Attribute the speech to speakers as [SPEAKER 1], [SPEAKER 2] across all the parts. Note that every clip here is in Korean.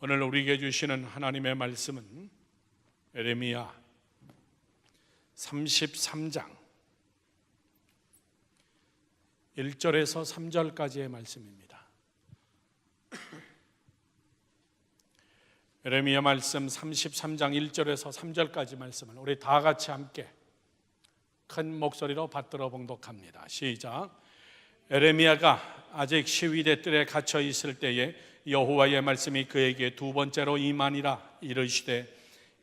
[SPEAKER 1] 오늘 우리에게 주시는 하나님의 말씀은 에레미야 33장 1절에서 3절까지의 말씀입니다. 에레미야 말씀 33장 1절에서 3절까지 말씀을 우리 다 같이 함께 큰 목소리로 받들어 봉독합니다. 시작. 에레미야가 아직 시위대 뜰에 갇혀 있을 때에 여호와의 말씀이 그에게 두 번째로 임하니라. 이르시되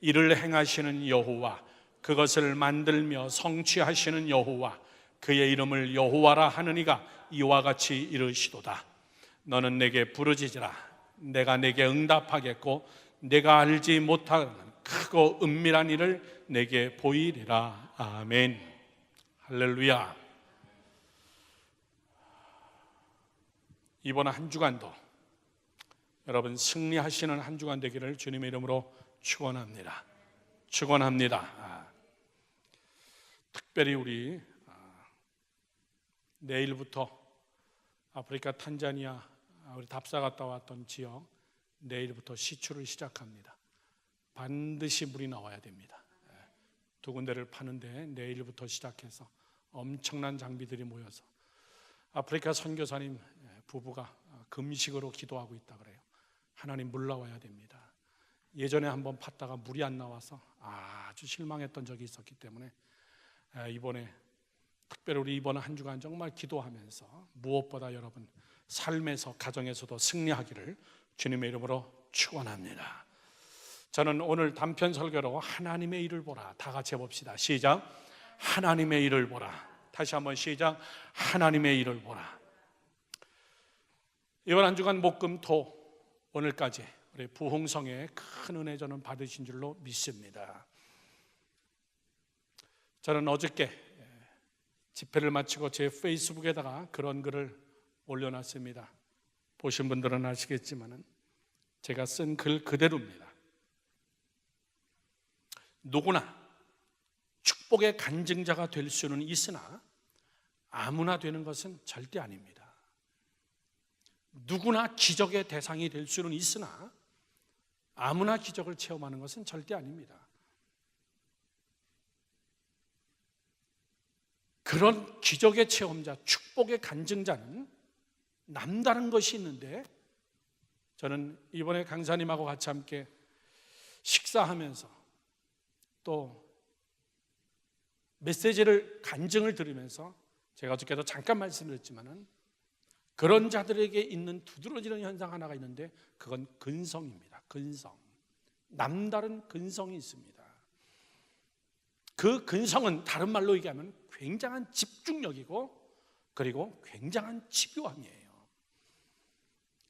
[SPEAKER 1] 이를 행하시는 여호와, 그것을 만들며 성취하시는 여호와, 그의 이름을 여호와라 하느니가 이와 같이 이르시도다. 너는 내게 부르짖으라. 내가 내게 응답하겠고 내가 알지 못하는 크고 은밀한 일을 내게 보이리라. 아멘. 할렐루야. 이번 한 주간도 여러분 승리하시는 한 주간 되기를 주님의 이름으로 축원합니다. 축원합니다. 특별히 우리 내일부터 아프리카 탄자니아 우리 답사 갔다 왔던 지역 내일부터 시추를 시작합니다. 반드시 물이 나와야 됩니다. 두 군데를 파는데 내일부터 시작해서 엄청난 장비들이 모여서 아프리카 선교사님 부부가 금식으로 기도하고 있다 그래요. 하나님 물 나와야 됩니다. 예전에 한번 팠다가 물이 안 나와서 아주 실망했던 적이 있었기 때문에 이번에 특별히 우리 이번 한 주간 정말 기도하면서 무엇보다 여러분 삶에서 가정에서도 승리하기를 주님의 이름으로 축원합니다. 저는 오늘 단편 설교로 하나님의 일을 보라 다 같이 해봅시다. 시작. 하나님의 일을 보라. 다시 한번 시작. 하나님의 일을 보라. 이번 한 주간 목금토 오늘까지 우리 부흥성에 큰 은혜 저는 받으신 줄로 믿습니다. 저는 어저께 집회를 마치고 제 페이스북에다가 그런 글을 올려놨습니다. 보신 분들은 아시겠지만 제가 쓴 글 그대로입니다. 누구나 축복의 간증자가 될 수는 있으나 아무나 되는 것은 절대 아닙니다. 누구나 기적의 대상이 될 수는 있으나 아무나 기적을 체험하는 것은 절대 아닙니다. 그런 기적의 체험자, 축복의 간증자는 남다른 것이 있는데 저는 이번에 강사님하고 같이 함께 식사하면서 또 메시지를 간증을 들으면서 제가 어저께도 잠깐 말씀드렸지만은 그런 자들에게 있는 두드러지는 현상 하나가 있는데 그건 근성입니다. 근성. 남다른 근성이 있습니다. 그 근성은 다른 말로 얘기하면 굉장한 집중력이고 그리고 굉장한 집요함이에요.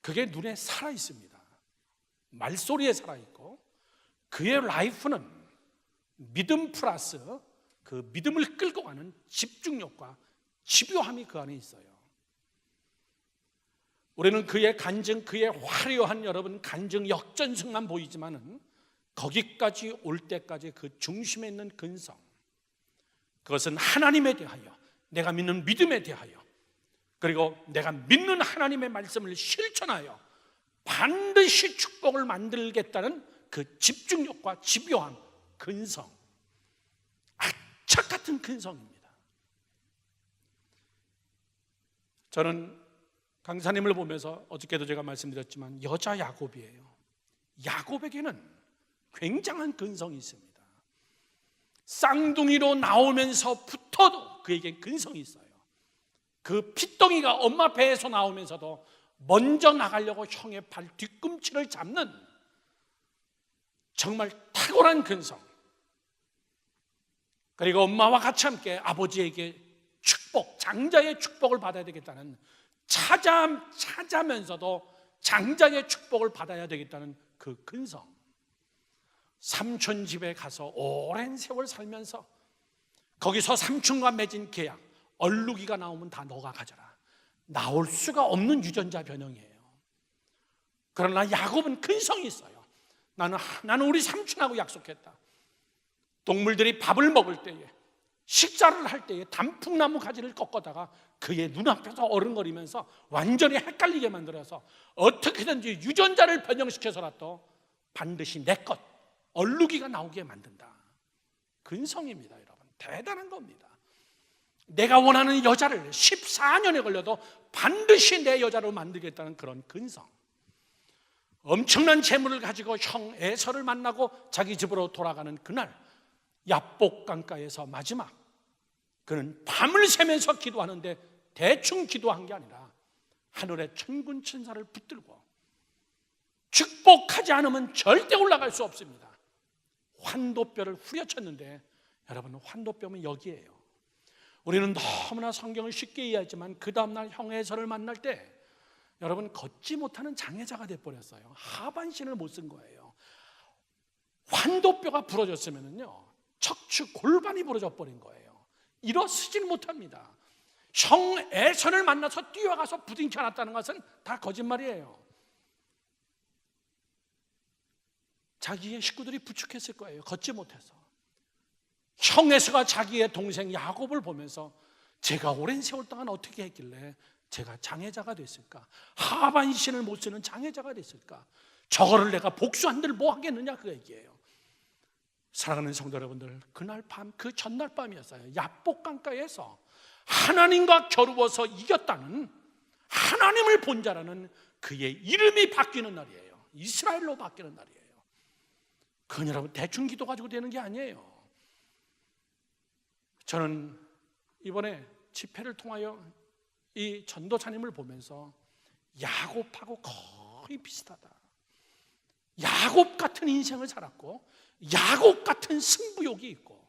[SPEAKER 1] 그게 눈에 살아 있습니다. 말소리에 살아 있고 그의 라이프는 믿음 플러스 그 믿음을 끌고 가는 집중력과 집요함이 그 안에 있어요. 우리는 그의 간증, 그의 화려한 여러분 간증 역전승만 보이지만은 거기까지 올 때까지 그 중심에 있는 근성, 그것은 하나님에 대하여, 내가 믿는 믿음에 대하여, 그리고 내가 믿는 하나님의 말씀을 실천하여 반드시 축복을 만들겠다는 그 집중력과 집요함, 근성, 악착 같은 근성입니다. 저는 강사님을 보면서 어저께도 제가 말씀드렸지만 여자 야곱이에요. 야곱에게는 굉장한 근성이 있습니다. 쌍둥이로 나오면서부터도 그에게 근성이 있어요. 그 핏덩이가 엄마 배에서 나오면서도 먼저 나가려고 형의 발 뒤꿈치를 잡는 정말 탁월한 근성. 그리고 엄마와 같이 함께 아버지에게 축복, 장자의 축복을 받아야 되겠다는 찾아면서도 장자의 축복을 받아야 되겠다는 그 근성. 삼촌 집에 가서 오랜 세월 살면서 거기서 삼촌과 맺은 계약, 얼룩이가 나오면 다 너가 가져라. 나올 수가 없는 유전자 변형이에요. 그러나 야곱은 근성이 있어요. 나는 우리 삼촌하고 약속했다. 동물들이 밥을 먹을 때에, 식사를 할 때에 단풍나무 가지를 꺾어다가 그의 눈앞에서 어른거리면서 완전히 헷갈리게 만들어서 어떻게든지 유전자를 변형시켜서라도 반드시 내 것, 얼룩이가 나오게 만든다. 근성입니다, 여러분. 대단한 겁니다. 내가 원하는 여자를 14년에 걸려도 반드시 내 여자로 만들겠다는 그런 근성. 엄청난 재물을 가지고 형 에서를 만나고 자기 집으로 돌아가는 그날, 야복 강가에서 마지막, 그는 밤을 새면서 기도하는데 대충 기도한 게 아니라 하늘의 천군 천사를 붙들고 축복하지 않으면 절대 올라갈 수 없습니다. 환도뼈를 후려쳤는데, 여러분, 환도뼈는 여기에요. 우리는 너무나 성경을 쉽게 이해하지만 그 다음날 형 에서를 만날 때 여러분, 걷지 못하는 장애자가 돼버렸어요. 하반신을 못 쓴 거예요. 환도뼈가 부러졌으면요, 척추 골반이 부러져 버린 거예요. 일어서질 못합니다. 형 에서를 만나서 뛰어가서 부딪혀 놨다는 것은 다 거짓말이에요. 자기의 식구들이 부축했을 거예요. 걷지 못해서. 형 에서가 자기의 동생 야곱을 보면서 제가 오랜 세월 동안 어떻게 했길래 제가 장애자가 됐을까? 하반신을 못 쓰는 장애자가 됐을까? 저거를 내가 복수한들 뭐 하겠느냐, 그 얘기예요. 사랑하는 성도 여러분들, 그날 밤, 그 전날 밤이었어요. 야복 강가에서 하나님과 겨루어서 이겼다는, 하나님을 본 자라는 그의 이름이 바뀌는 날이에요. 이스라엘로 바뀌는 날이에요. 그건 여러분 대충 기도 가지고 되는 게 아니에요. 저는 이번에 집회를 통하여 이 전도사님을 보면서 야곱하고 거의 비슷하다. 야곱 같은 인생을 살았고, 야곱 같은 승부욕이 있고,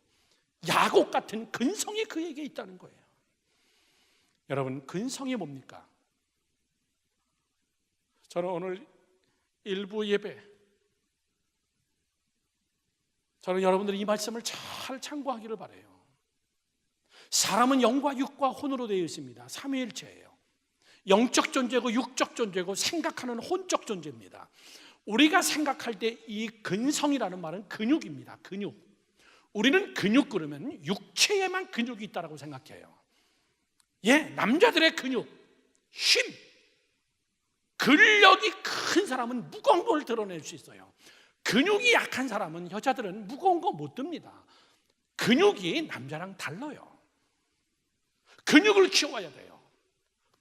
[SPEAKER 1] 야곱 같은 근성이 그에게 있다는 거예요. 여러분, 근성이 뭡니까? 저는 오늘 일부 예배, 저는 여러분들이 이 말씀을 잘 참고하기를 바라요. 사람은 영과 육과 혼으로 되어 있습니다. 삼위일체예요. 영적 존재고 육적 존재고 생각하는 혼적 존재입니다. 우리가 생각할 때 이 근성이라는 말은 근육입니다. 근육. 우리는 근육 그러면 육체에만 근육이 있다고 생각해요. 예, 남자들의 근육, 힘, 근력이 큰 사람은 무거운 걸 드러낼 수 있어요. 근육이 약한 사람은, 여자들은 무거운 거 못 듭니다. 근육이 남자랑 달라요. 근육을 키워야 돼요.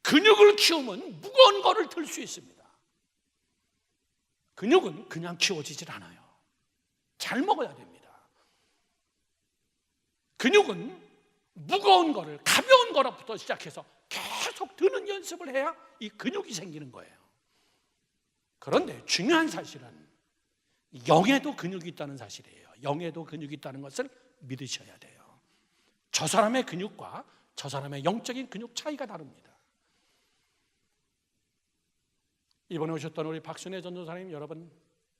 [SPEAKER 1] 근육을 키우면 무거운 거를 들 수 있습니다. 근육은 그냥 키워지질 않아요. 잘 먹어야 됩니다. 근육은 무거운 거를, 가벼운 거로부터 시작해서 계속 드는 연습을 해야 이 근육이 생기는 거예요. 그런데 중요한 사실은 영에도 근육이 있다는 사실이에요. 영에도 근육이 있다는 것을 믿으셔야 돼요. 저 사람의 근육과 저 사람의 영적인 근육 차이가 다릅니다. 이번에 오셨던 우리 박순애 전도사님, 여러분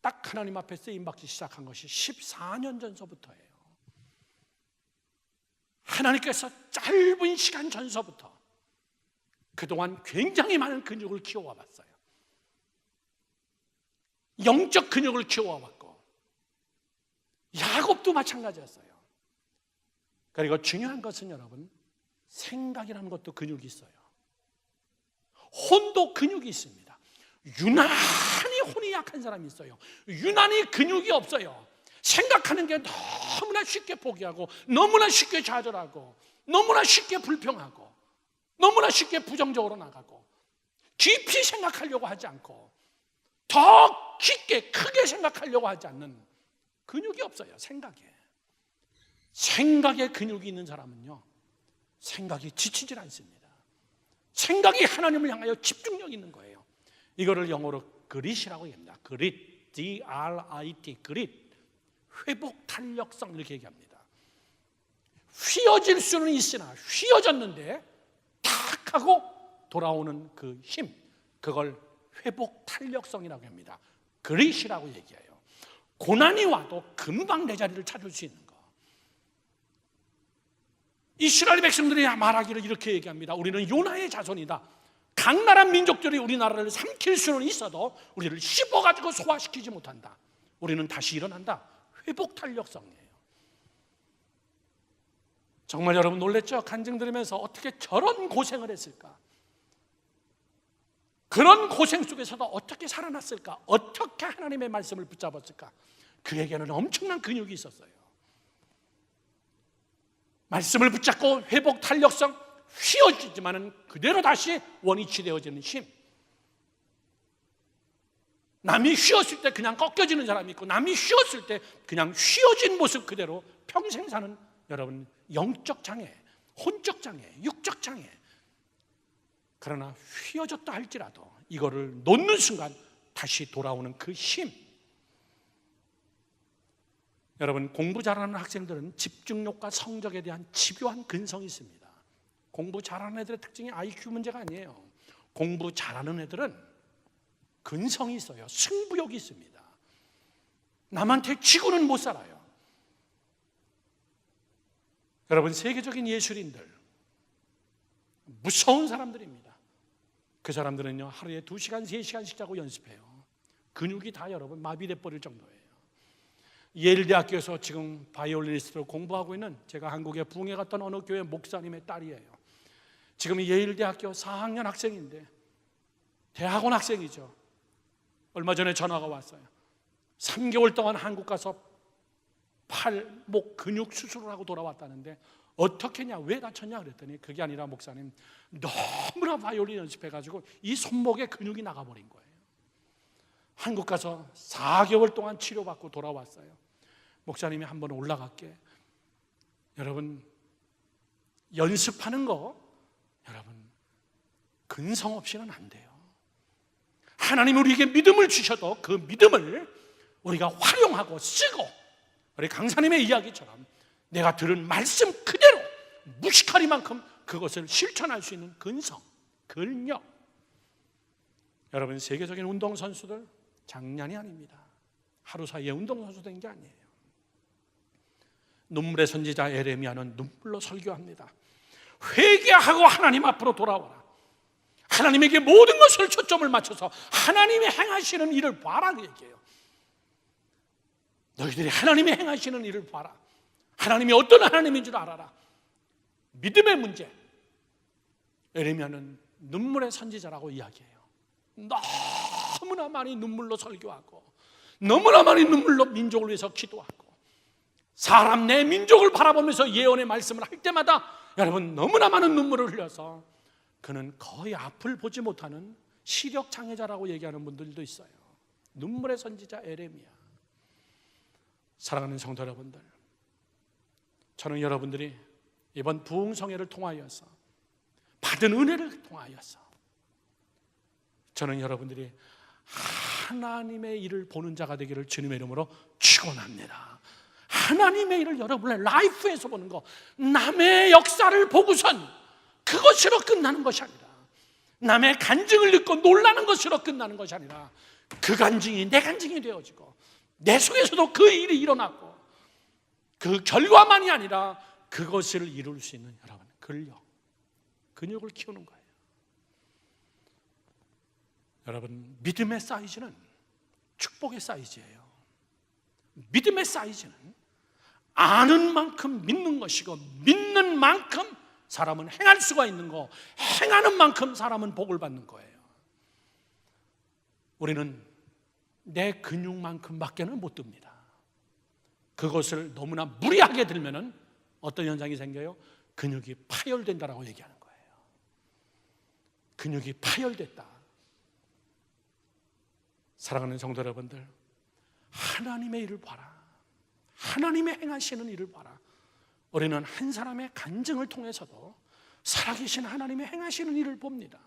[SPEAKER 1] 딱 하나님 앞에 쓰임받기 시작한 것이 14년 전서부터예요. 하나님께서 짧은 시간 전서부터 그동안 굉장히 많은 근육을 키워와 봤어요. 영적 근육을 키워와 봤고, 야곱도 마찬가지였어요. 그리고 중요한 것은 여러분, 생각이라는 것도 근육이 있어요. 혼도 근육이 있습니다. 유난히 혼이 약한 사람이 있어요. 유난히 근육이 없어요. 생각하는 게 너무나 쉽게 포기하고, 너무나 쉽게 좌절하고, 너무나 쉽게 불평하고, 너무나 쉽게 부정적으로 나가고, 깊이 생각하려고 하지 않고, 더 깊게 크게 생각하려고 하지 않는 근육이 없어요. 생각에 근육이 있는 사람은요, 생각이 지치질 않습니다. 생각이 하나님을 향하여 집중력 있는 거예요. 이거를 영어로 그릿이라고 합니다. 그릿, G-R-I-T, 그릿. 회복 탄력성, 이렇게 얘기합니다. 휘어질 수는 있으나 휘어졌는데 탁 하고 돌아오는 그 힘, 그걸 회복 탄력성이라고 합니다. 그릿이라고 얘기해요. 고난이 와도 금방 내 자리를 찾을 수 있는 거. 이스라엘 백성들이 말하기를 이렇게 얘기합니다. 우리는 요나의 자손이다. 강나라 민족들이 우리나라를 삼킬 수는 있어도 우리를 씹어가지고 소화시키지 못한다. 우리는 다시 일어난다. 회복 탄력성이에요. 정말 여러분 놀랬죠? 간증 들으면서 어떻게 저런 고생을 했을까? 그런 고생 속에서도 어떻게 살아났을까? 어떻게 하나님의 말씀을 붙잡았을까? 그에게는 엄청난 근육이 있었어요. 말씀을 붙잡고 회복 탄력성, 휘어지지만은 그대로 다시 원위치 되어지는 힘. 남이 휘었을 때 그냥 꺾여지는 사람이 있고, 남이 휘었을 때 그냥 휘어진 모습 그대로 평생 사는 여러분, 영적 장애, 혼적 장애, 육적 장애. 그러나 휘어졌다 할지라도 이거를 놓는 순간 다시 돌아오는 그 힘. 여러분, 공부 잘하는 학생들은 집중력과 성적에 대한 집요한 근성이 있습니다. 공부 잘하는 애들의 특징이 IQ 문제가 아니에요. 공부 잘하는 애들은 근성이 있어요. 승부욕이 있습니다. 남한테 지고는 못 살아요. 여러분, 세계적인 예술인들 무서운 사람들입니다. 그 사람들은요, 하루에 2시간, 3시간씩 자고 연습해요. 근육이 다 여러분 마비돼 버릴 정도예요. 예일대학교에서 지금 바이올리니스트로 공부하고 있는, 제가 한국에 부흥회 갔던 어느 교회 목사님의 딸이에요. 지금 예일대학교 4학년 학생인데, 대학원 학생이죠. 얼마 전에 전화가 왔어요. 3개월 동안 한국 가서 팔, 목 근육 수술을 하고 돌아왔다는데 어떻게 했냐, 왜 다쳤냐 그랬더니 그게 아니라 목사님, 너무나 바이올린 연습해가지고 이 손목에 근육이 나가버린 거예요. 한국 가서 4개월 동안 치료받고 돌아왔어요. 목사님이 한번 올라갈게. 여러분, 연습하는 거 여러분 근성 없이는 안 돼요. 하나님이 우리에게 믿음을 주셔도 그 믿음을 우리가 활용하고 쓰고, 우리 강사님의 이야기처럼 내가 들은 말씀 그대로 무식하리만큼 그것을 실천할 수 있는 근성, 근력. 여러분, 세계적인 운동선수들 장난이 아닙니다. 하루 사이에 운동선수 된 게 아니에요. 눈물의 선지자 에레미야는 눈물로 설교합니다. 회개하고 하나님 앞으로 돌아와라. 하나님에게 모든 것을 초점을 맞춰서 하나님이 행하시는 일을 봐라, 그 얘기예요. 너희들이 하나님이 행하시는 일을 봐라. 하나님이 어떤 하나님인 줄 알아라. 믿음의 문제. 에레미야는 눈물의 선지자라고 이야기해요. 너무나 많이 눈물로 설교하고, 너무나 많이 눈물로 민족을 위해서 기도하고, 사람 내 민족을 바라보면서 예언의 말씀을 할 때마다 여러분 너무나 많은 눈물을 흘려서 그는 거의 앞을 보지 못하는 시력 장애자라고 얘기하는 분들도 있어요. 눈물의 선지자 에레미야. 사랑하는 성도 여러분들, 저는 여러분들이 이번 부흥성회를 통하여서 받은 은혜를 통하여서 저는 여러분들이 하나님의 일을 보는 자가 되기를 주님의 이름으로 축원합니다. 하나님의 일을 여러분의 라이프에서 보는 거, 남의 역사를 보고선 그것으로 끝나는 것이 아니라, 남의 간증을 듣고 놀라는 것으로 끝나는 것이 아니라, 그 간증이 내 간증이 되어지고 내 속에서도 그 일이 일어나고, 그 결과만이 아니라 그것을 이룰 수 있는 여러분 근력, 근육을 키우는 거예요. 여러분, 믿음의 사이즈는 축복의 사이즈예요. 믿음의 사이즈는 아는 만큼 믿는 것이고, 믿는 만큼 사람은 행할 수가 있는 거, 행하는 만큼 사람은 복을 받는 거예요. 우리는 내 근육만큼밖에는 못 듭니다. 그것을 너무나 무리하게 들면은 어떤 현상이 생겨요? 근육이 파열된다라고 얘기하는 거예요. 근육이 파열됐다. 사랑하는 성도 여러분들, 하나님의 일을 봐라. 하나님의 행하시는 일을 봐라. 우리는 한 사람의 간증을 통해서도 살아계신 하나님의 행하시는 일을 봅니다.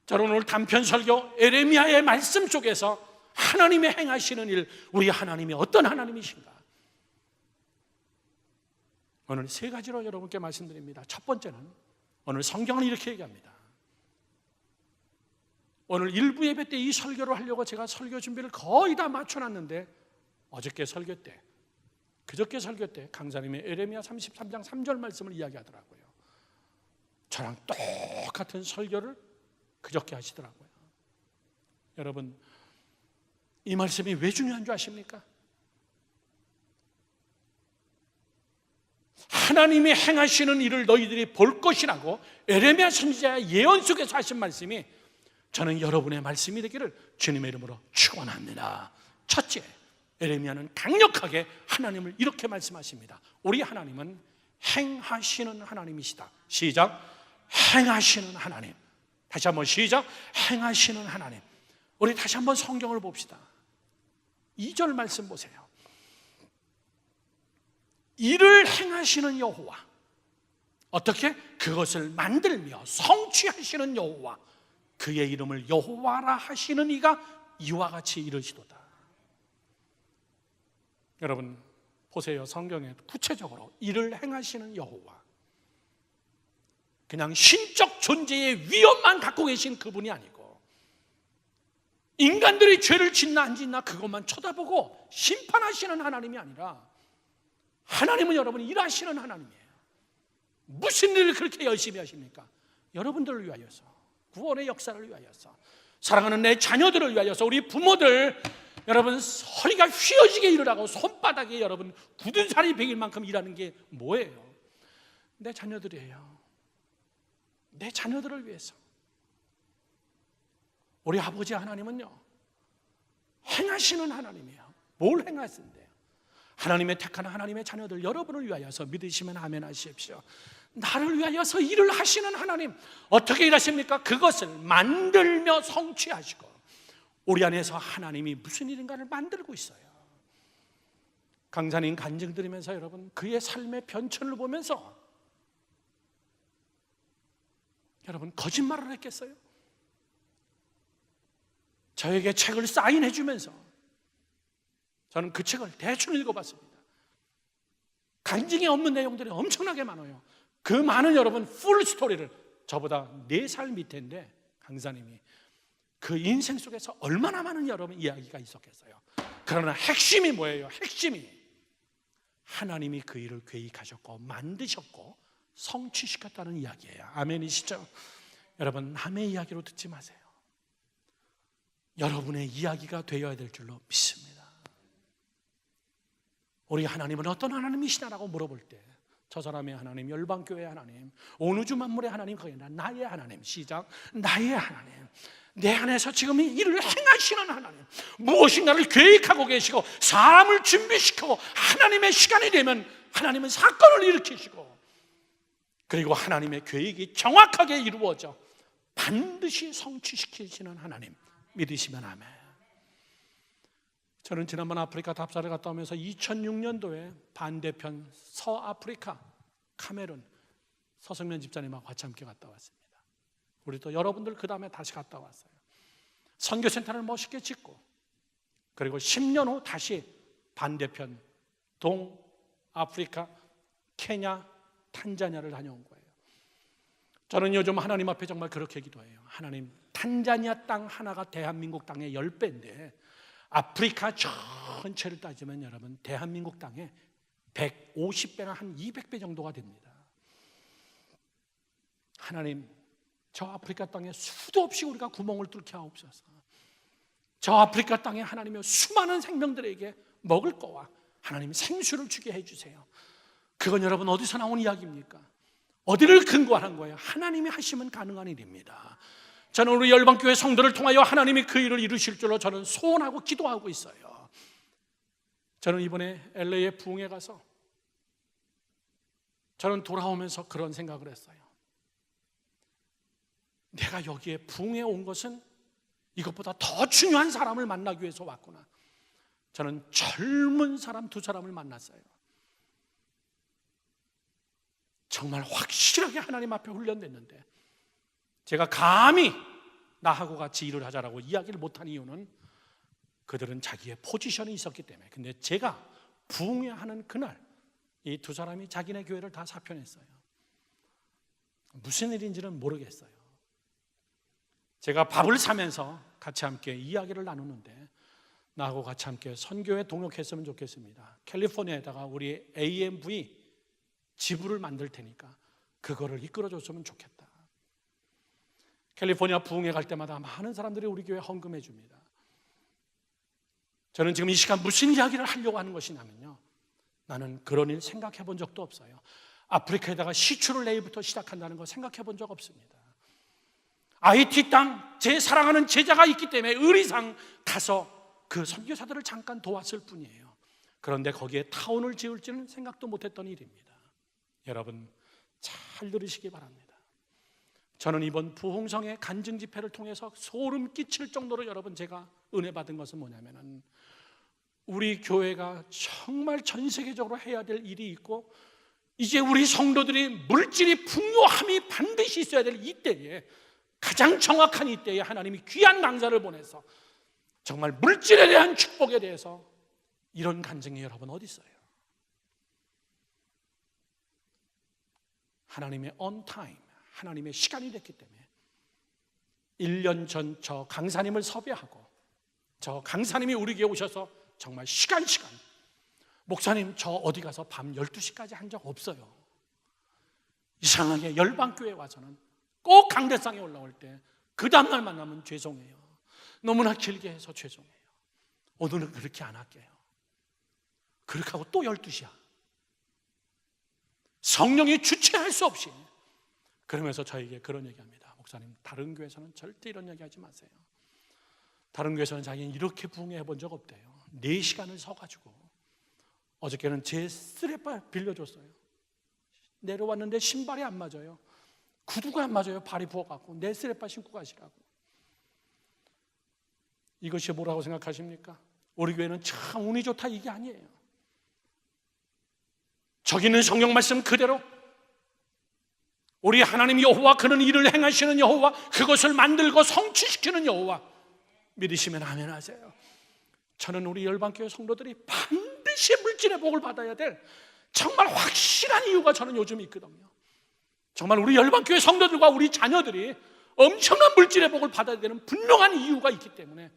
[SPEAKER 1] 저는 오늘 단편 설교 에레미야의 말씀 속에서 하나님의 행하시는 일, 우리 하나님이 어떤 하나님이신가, 오늘 3가지로 여러분께 말씀드립니다. 첫 번째는 오늘 성경은 이렇게 얘기합니다. 오늘 일부 예배 때 이 설교를 하려고 제가 설교 준비를 거의 다 맞춰놨는데, 어저께 설교 때, 그저께 설교 때 강사님이 에레미야 33장 3절 말씀을 이야기하더라고요. 저랑 똑같은 설교를 그저께 하시더라고요. 여러분, 이 말씀이 왜 중요한 줄 아십니까? 하나님이 행하시는 일을 너희들이 볼 것이라고 에레미야 선지자의 예언 속에서 하신 말씀이 저는 여러분의 말씀이 되기를 주님의 이름으로 축원합니다. 첫째, 에레미야는 강력하게 하나님을 이렇게 말씀하십니다. 우리 하나님은 행하시는 하나님이시다. 시작. 행하시는 하나님. 다시 한번 시작. 행하시는 하나님. 우리 다시 한번 성경을 봅시다. 2절 말씀 보세요. 일을 행하시는 여호와, 어떻게? 그것을 만들며 성취하시는 여호와, 그의 이름을 여호와라 하시는 이가 이와 같이 이르시도다. 여러분 보세요. 성경에 구체적으로 일을 행하시는 여호와, 그냥 신적 존재의 위엄만 갖고 계신 그분이 아니고 인간들이 죄를 짓나 안 짓나 그것만 쳐다보고 심판하시는 하나님이 아니라 하나님은 여러분 일하시는 하나님이에요. 무슨 일을 그렇게 열심히 하십니까? 여러분들을 위하여서, 구원의 역사를 위하여서, 사랑하는 내 자녀들을 위하여서, 우리 부모들 여러분 허리가 휘어지게 일을 손바닥에 여러분 굳은 살이 베길 만큼 일하는 게 뭐예요? 내 자녀들이에요. 내 자녀들을 위해서. 우리 아버지 하나님은요 행하시는 하나님이에요. 뭘 행하신대요? 하나님의 택한 하나님의 자녀들 여러분을 위하여서 믿으시면 아멘 하십시오. 나를 위하여서 일을 하시는 하나님, 어떻게 일하십니까? 그것을 만들며 성취하시고 우리 안에서 하나님이 무슨 일인가를 만들고 있어요. 강사님 간증 들으면서 여러분 그의 삶의 변천을 보면서 여러분 거짓말을 했겠어요? 저에게 책을 사인해 주면서 저는 그 책을 대충 읽어봤습니다. 간증이 없는 내용들이 엄청나게 많아요. 그 많은 여러분 풀 스토리를, 저보다 4살 밑인데 강사님이 그 인생 속에서 얼마나 많은 여러분 이야기가 있었겠어요. 그러나 핵심이 뭐예요? 핵심이 하나님이 그 일을 계획하셨고 만드셨고 성취시켰다는 이야기예요. 아멘이시죠? 여러분 남의 이야기로 듣지 마세요. 여러분의 이야기가 되어야 될 줄로 믿습니다. 우리 하나님은 어떤 하나님이시냐라고 물어볼 때 저 사람의 하나님, 열방교회의 하나님, 온 우주 만물의 하나님, 그게 아니라 나의 하나님. 시작. 나의 하나님, 내 안에서 지금 이 일을 행하시는 하나님, 무엇인가를 계획하고 계시고 사람을 준비시키고 하나님의 시간이 되면 하나님은 사건을 일으키시고 그리고 하나님의 계획이 정확하게 이루어져 반드시 성취시키시는 하나님 믿으시면 아멘. 저는 지난번 아프리카 답사를 갔다 오면서 2006년도에 반대편 서아프리카 카메룬 서성면 집사님하고 같이 함께 갔다 왔습니다. 우리 또 여러분들 그 다음에 다시 갔다 왔어요. 선교센터를 멋있게 짓고 그리고 10년 후 다시 반대편 동아프리카 케냐 탄자니아를 다녀온 거예요. 저는 요즘 하나님 앞에 정말 그렇게 기도해요. 하나님, 탄자니아 땅 하나가 대한민국 땅의 10배인데 아프리카 전체를 따지면 여러분 대한민국 땅에 150배나 한 200배 정도가 됩니다. 하나님, 저 아프리카 땅에 수도 없이 우리가 구멍을 뚫게 하옵소서. 저 아프리카 땅에 하나님의 수많은 생명들에게 먹을 거와 하나님 생수를 주게 해주세요. 그건 여러분 어디서 나온 이야기입니까? 어디를 근거하는 거예요? 하나님이 하시면 가능한 일입니다. 저는 우리 열방교회 성도를 통하여 하나님이 그 일을 이루실 줄로 저는 소원하고 기도하고 있어요. 저는 이번에 LA에 부흥회 가서 저는 돌아오면서 그런 생각을 했어요. 내가 여기에 부흥회에 온 것은 이것보다 더 중요한 사람을 만나기 위해서 왔구나. 저는 젊은 사람 2사람을 만났어요. 정말 확실하게 하나님 앞에 훈련됐는데 제가 감히 나하고 같이 일을 하자라고 이야기를 못한 이유는 그들은 자기의 포지션이 있었기 때문에. 근데 제가 부흥회하는 그날 이 2사람이 자기네 교회를 다 사표냈어요. 무슨 일인지는 모르겠어요. 제가 밥을 사면서 같이 함께 이야기를 나누는데 나하고 같이 함께 선교에 동역했으면 좋겠습니다. 캘리포니아에다가 우리 AMV 지부를 만들 테니까 그거를 이끌어줬으면 좋겠다. 캘리포니아 부흥회 갈 때마다 많은 사람들이 우리 교회에 헌금해 줍니다. 저는 지금 이 시간 무슨 이야기를 하려고 하는 것이냐면요, 나는 그런 일 생각해 본 적도 없어요. 아프리카에다가 시추를 내일부터 시작한다는 거 생각해 본 적 없습니다. IT 땅, 제 사랑하는 제자가 있기 때문에 의리상 가서 그 선교사들을 잠깐 도왔을 뿐이에요. 그런데 거기에 타운을 지을지는 생각도 못했던 일입니다. 여러분 잘 들으시기 바랍니다. 저는 이번 부흥성의 간증 집회를 통해서 소름 끼칠 정도로 여러분 제가 은혜 받은 것은 뭐냐면은, 우리 교회가 정말 전 세계적으로 해야 될 일이 있고 이제 우리 성도들이 물질이 풍요함이 반드시 있어야 될 이때에, 가장 정확한 이때에 하나님이 귀한 강사를 보내서 정말 물질에 대한 축복에 대해서 이런 간증이 여러분 어디 있어요? 하나님의 on time, 하나님의 시간이 됐기 때문에 1년 전 저 강사님을 섭외하고 저 강사님이 우리 교회 오셔서 정말 시간 목사님 저 어디 가서 밤 12시까지 한 적 없어요. 이상하게 열방교회 와서는 꼭 강대상에 올라올 때 그 다음날 만나면 죄송해요. 너무나 길게 해서 죄송해요. 오늘은 그렇게 안 할게요. 그렇게 하고 또 12시야. 성령이 주체할 수 없이. 그러면서 저에게 그런 얘기합니다. 목사님, 다른 교회에서는 절대 이런 얘기하지 마세요. 다른 교회에서는 자기는 이렇게 부흥해 본 적 없대요. 4시간을 서가지고 어저께는 제 쓰레빠 빌려줬어요. 내려왔는데 신발이 안 맞아요. 구두가 안 맞아요. 발이 부어갖고 내 쓰레빠 신고 가시라고. 이것이 뭐라고 생각하십니까? 우리 교회는 참 운이 좋다 이게 아니에요. 저기 있는 성경 말씀 그대로 우리 하나님 여호와, 그는 일을 행하시는 여호와, 그것을 만들고 성취시키는 여호와 믿으시면 아멘 하세요. 저는 우리 열방교회 성도들이 반드시 물질의 복을 받아야 될 정말 확실한 이유가 저는 요즘 있거든요. 정말 우리 열방교회 성도들과 우리 자녀들이 엄청난 물질의 복을 받아야 되는 분명한 이유가 있기 때문에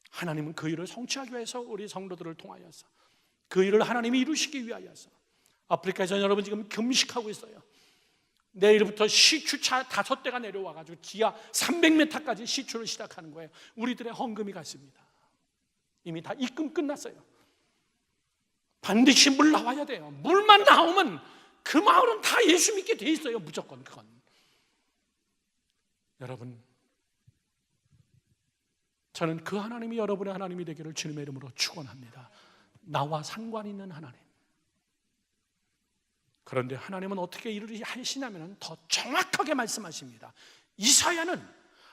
[SPEAKER 1] 하나님은 그 일을 성취하기 위해서 우리 성도들을 통하여서 그 일을 하나님이 이루시기 위하여서 아프리카에서 여러분 지금 금식하고 있어요. 내일부터 시추차 5대가 내려와가지고 지하 300m까지 시추를 시작하는 거예요. 우리들의 헌금이 갔습니다. 이미 다 입금 끝났어요. 반드시 물 나와야 돼요. 물만 나오면 그 마을은 다 예수 믿게 돼 있어요. 무조건 그건. 여러분, 저는 그 하나님이 여러분의 하나님이 되기를 주님의 이름으로 축원합니다. 나와 상관 있는 하나님. 그런데 하나님은 어떻게 일을 하시냐면 더 정확하게 말씀하십니다. 이사야는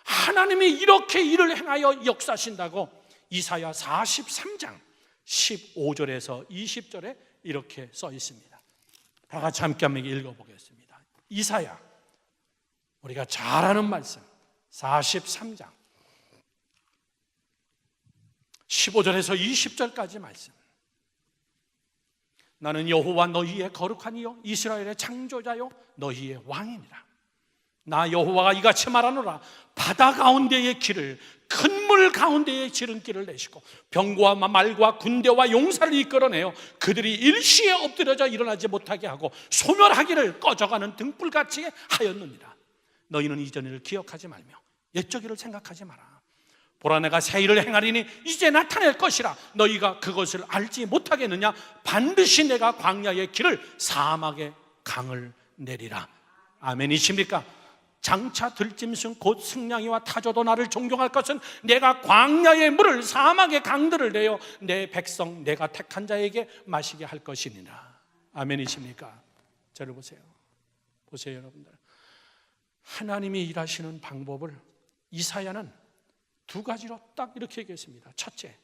[SPEAKER 1] 하나님이 이렇게 일을 행하여 역사하신다고 이사야 43장 15절에서 20절에 이렇게 써 있습니다. 다 같이 함께 한번 읽어보겠습니다. 이사야, 우리가 잘 아는 말씀 43장 15절에서 20절까지 말씀. 나는 여호와 너희의 거룩한 이요 이스라엘의 창조자요 너희의 왕이니라. 나 여호와가 이같이 말하노라. 바다 가운데의 길을 큰 물 가운데의 지름길을 내시고 병과 말과 군대와 용사를 이끌어내어 그들이 일시에 엎드려져 일어나지 못하게 하고 소멸하기를 꺼져가는 등불같이 하였느니라. 너희는 이전 일을 기억하지 말며 옛적 일을 생각하지 마라. 보라, 내가 새 일을 행하리니 이제 나타낼 것이라. 너희가 그것을 알지 못하겠느냐? 반드시 내가 광야의 길을 사막의 강을 내리라. 아멘이십니까? 장차 들짐승 곧 승냥이와 타조도 나를 존경할 것은 내가 광야의 물을 사막의 강들을 내어 내 백성 내가 택한 자에게 마시게 할 것이니라. 아멘이십니까? 저를 보세요. 보세요 여러분들. 하나님이 일하시는 방법을 이사야는 2가지로 딱 이렇게 얘기했습니다. 첫째,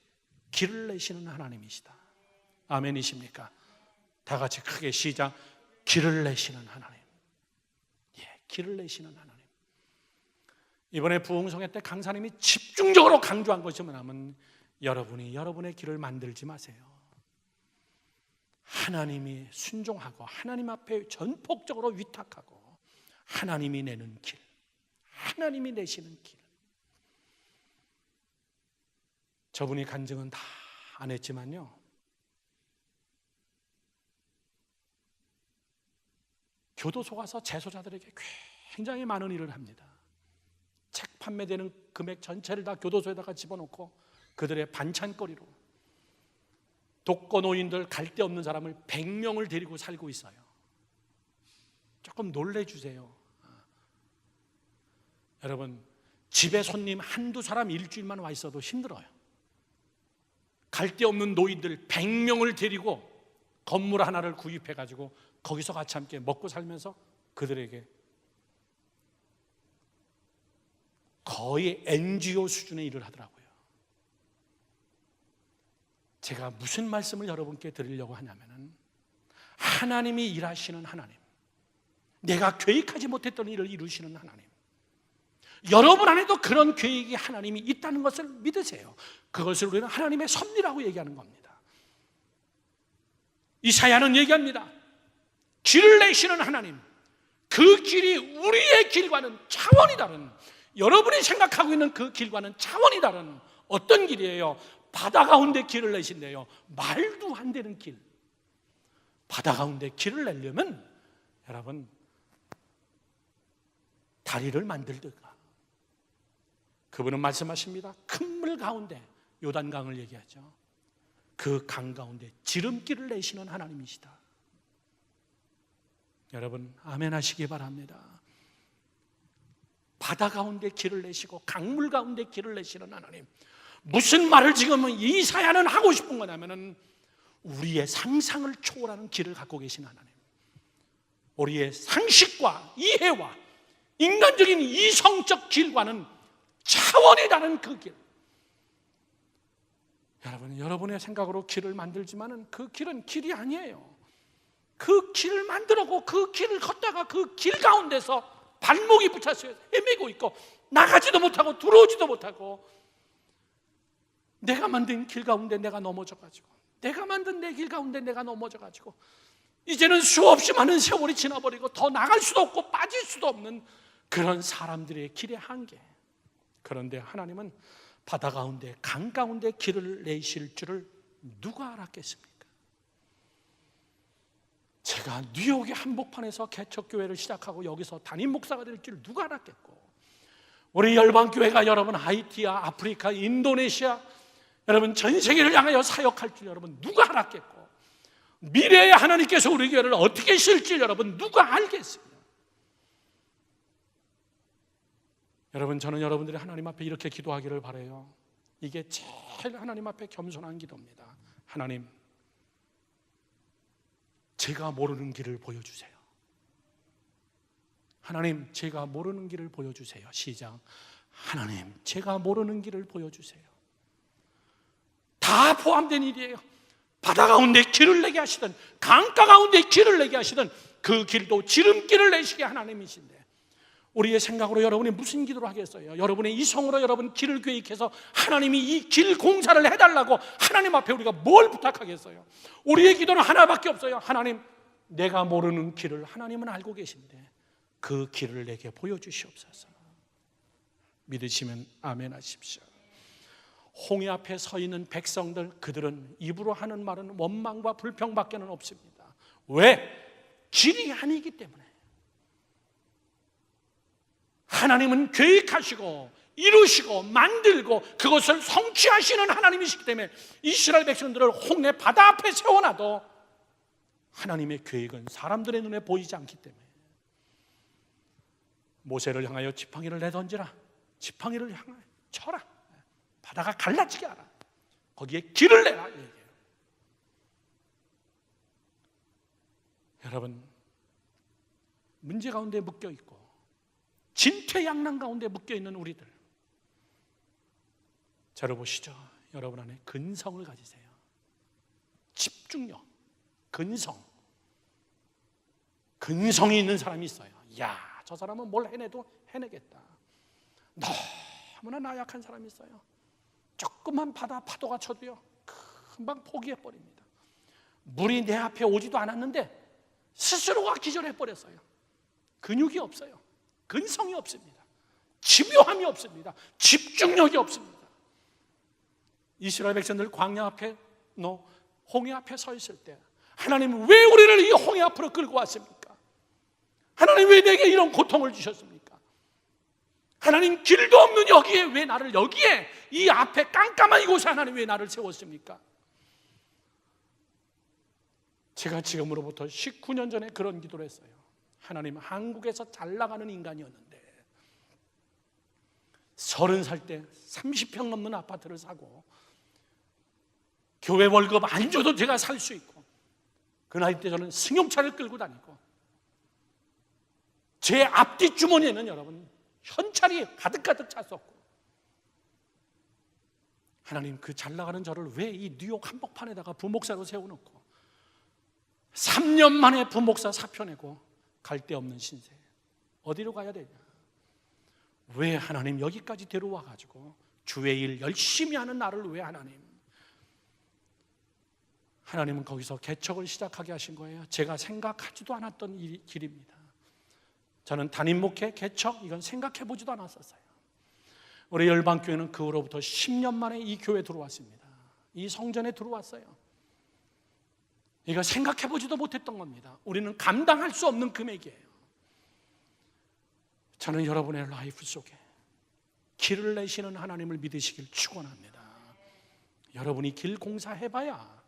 [SPEAKER 1] 길을 내시는 하나님이시다. 아멘이십니까? 다 같이 크게 시작. 길을 내시는 하나님. 길을 내시는 하나님. 이번에 부흥성회 때 강사님이 집중적으로 강조한 것이 뭐냐면 여러분이 여러분의 길을 만들지 마세요. 하나님이 순종하고 하나님 앞에 전폭적으로 위탁하고 하나님이 내는 길, 하나님이 내시는 길. 저분이 간증은 다 안 했지만요, 교도소 가서 재소자들에게 굉장히 많은 일을 합니다. 책 판매되는 금액 전체를 다 교도소에다가 집어넣고 그들의 반찬거리로 독거노인들, 갈 데 없는 사람을 100명을 데리고 살고 있어요. 조금 놀래주세요. 여러분, 집에 손님 한두 사람 일주일만 와 있어도 힘들어요. 갈 데 없는 노인들 100명을 데리고 건물 하나를 구입해가지고 거기서 같이 함께 먹고 살면서 그들에게 거의 NGO 수준의 일을 하더라고요. 제가 무슨 말씀을 여러분께 드리려고 하냐면은, 하나님이 일하시는 하나님, 내가 계획하지 못했던 일을 이루시는 하나님, 여러분 안에도 그런 계획이 하나님이 있다는 것을 믿으세요. 그것을 우리는 하나님의 섭리라고 얘기하는 겁니다. 이사야는 얘기합니다. 길을 내시는 하나님, 그 길이 우리의 길과는 차원이 다른, 여러분이 생각하고 있는 그 길과는 차원이 다른 어떤 길이에요? 바다 가운데 길을 내신대요. 말도 안 되는 길. 바다 가운데 길을 내려면 여러분, 다리를 만들든가. 그분은 말씀하십니다. 큰 물 가운데, 요단강을 얘기하죠. 그 강 가운데 지름길을 내시는 하나님이시다. 여러분, 아멘 하시기 바랍니다. 바다 가운데 길을 내시고 강물 가운데 길을 내시는 하나님. 무슨 말을 지금 이사야는 하고 싶은 거냐면은, 우리의 상상을 초월하는 길을 갖고 계신 하나님, 우리의 상식과 이해와 인간적인 이성적 길과는 차원이 다른 그 길. 여러분, 여러분의 생각으로 길을 만들지만은 그 길은 길이 아니에요. 그 길을 만들고 그 길을 걷다가 그 길 가운데서 발목이 붙여서 헤매고 있고 나가지도 못하고 들어오지도 못하고, 내가 만든 길 가운데 내가 넘어져가지고, 내가 만든 내 길 가운데 내가 넘어져가지고 이제는 수없이 많은 세월이 지나버리고 더 나갈 수도 없고 빠질 수도 없는 그런 사람들의 길의 한계. 그런데 하나님은 바다 가운데, 강 가운데 길을 내실 줄을 누가 알았겠습니까? 제가 뉴욕의 한복판에서 개척교회를 시작하고 여기서 담임 목사가 될 줄 누가 알았겠고, 우리 열방교회가 여러분 하이티야, 아프리카, 인도네시아, 여러분 전 세계를 향하여 사역할 줄 여러분 누가 알았겠고, 미래에 하나님께서 우리 교회를 어떻게 실지 여러분 누가 알겠어요? 여러분, 저는 여러분들이 하나님 앞에 이렇게 기도하기를 바라요. 이게 제일 하나님 앞에 겸손한 기도입니다. 하나님, 제가 모르는 길을 보여주세요. 하나님, 제가 모르는 길을 보여주세요. 시작. 하나님, 제가 모르는 길을 보여주세요. 다 포함된 일이에요. 바다 가운데 길을 내게 하시든 강가 가운데 길을 내게 하시든 그 길도 지름길을 내시게 하나님이신데, 우리의 생각으로 여러분이 무슨 기도를 하겠어요? 여러분의 이성으로 여러분 길을 계획해서 하나님이 이 길 공사를 해달라고 하나님 앞에 우리가 뭘 부탁하겠어요? 우리의 기도는 하나밖에 없어요. 하나님, 내가 모르는 길을 하나님은 알고 계신데 그 길을 내게 보여주시옵소서. 믿으시면 아멘 하십시오. 홍해 앞에 서 있는 백성들, 그들은 입으로 하는 말은 원망과 불평밖에는 없습니다. 왜? 길이 아니기 때문에. 하나님은 계획하시고 이루시고 만들고 그것을 성취하시는 하나님이시기 때문에 이스라엘 백성들을 홍해 바다 앞에 세워놔도 하나님의 계획은 사람들의 눈에 보이지 않기 때문에, 모세를 향하여 지팡이를 내던지라, 지팡이를 향하여 쳐라, 바다가 갈라지게 하라, 거기에 길을 내라 얘기해요. 여러분, 문제 가운데 묶여있고 진퇴양난 가운데 묶여있는 우리들, 저를 보시죠. 여러분 안에 근성을 가지세요. 집중력, 근성이 있는 사람이 있어요. 야, 저 사람은 뭘 해내도 해내겠다. 너무나 나약한 사람이 있어요. 조그만 파도가 쳐도요 금방 포기해버립니다. 물이 내 앞에 오지도 않았는데 스스로가 기절해버렸어요. 근육이 없어요. 근성이 없습니다. 집요함이 없습니다. 집중력이 없습니다. 이스라엘 백성들 광야 앞에, 홍해 앞에 서 있을 때 하나님, 왜 우리를 이 홍해 앞으로 끌고 왔습니까? 하나님, 왜 내게 이런 고통을 주셨습니까? 하나님, 길도 없는 여기에 왜 나를, 여기에 이 앞에 깜깜한 이곳에 하나님 왜 나를 세웠습니까? 제가 지금으로부터 19년 전에 그런 기도를 했어요. 하나님, 한국에서 잘 나가는 인간이었는데 30살 때 30평 넘는 아파트를 사고 교회 월급 안 줘도 제가 살 수 있고, 그 나이 때 저는 승용차를 끌고 다니고 제 앞뒤 주머니에는 여러분 현찰이 가득가득 찼었고, 하나님, 그 잘 나가는 저를 왜 이 뉴욕 한복판에다가 부목사로 세워놓고 3년 만에 부목사 사표 내고 갈 데 없는 신세, 어디로 가야 되냐? 왜 하나님 여기까지 데려와가지고 주의 일 열심히 하는 나를 왜 하나님은 거기서 개척을 시작하게 하신 거예요. 제가 생각하지도 않았던 길입니다. 저는 단임 목회, 개척 이건 생각해 보지도 않았었어요. 우리 열방교회는 그 후로부터 10년 만에 이 교회에 들어왔습니다. 이 성전에 들어왔어요. 이거 생각해 보지도 못했던 겁니다. 우리는 감당할 수 없는 금액이에요. 저는 여러분의 라이프 속에 길을 내시는 하나님을 믿으시길 축원합니다. 여러분이 길 공사해봐야